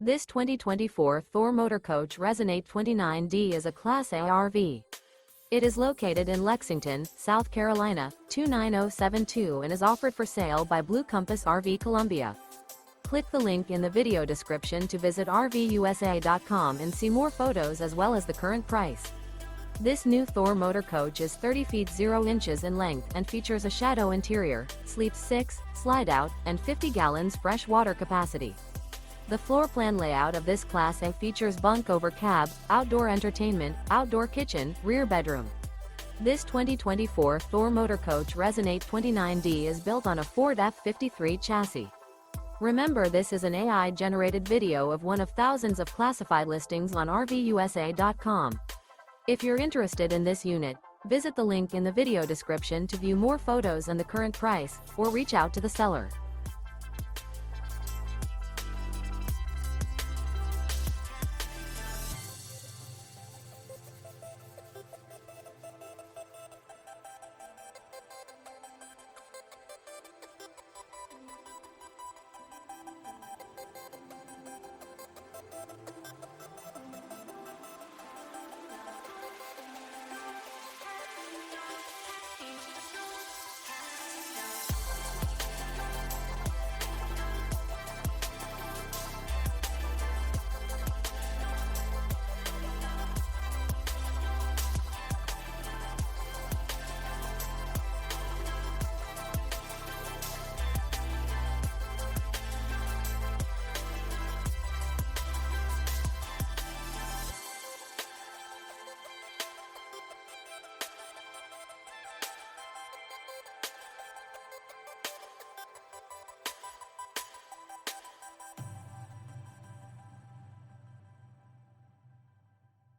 This 2024 Thor Motor Coach Resonate 29D is a Class A RV. It is located in Lexington, South Carolina, 29072 and is offered for sale by Blue Compass RV Columbia. Click the link in the video description to visit RVUSA.com and see more photos as well as the current price. This new Thor Motor Coach is 30 feet 0 inches in length and features a shadow interior, sleeps 6, slide-out, and 50 gallons fresh water capacity. The floor plan layout of this Class A features bunk over cab, outdoor entertainment, outdoor kitchen, rear bedroom. This 2024 Thor Motor Coach Resonate 29D is built on a Ford F-53 chassis. Remember, this is an AI-generated video of one of thousands of classified listings on RVUSA.com. If you're interested in this unit, visit the link in the video description to view more photos and the current price, or reach out to the seller.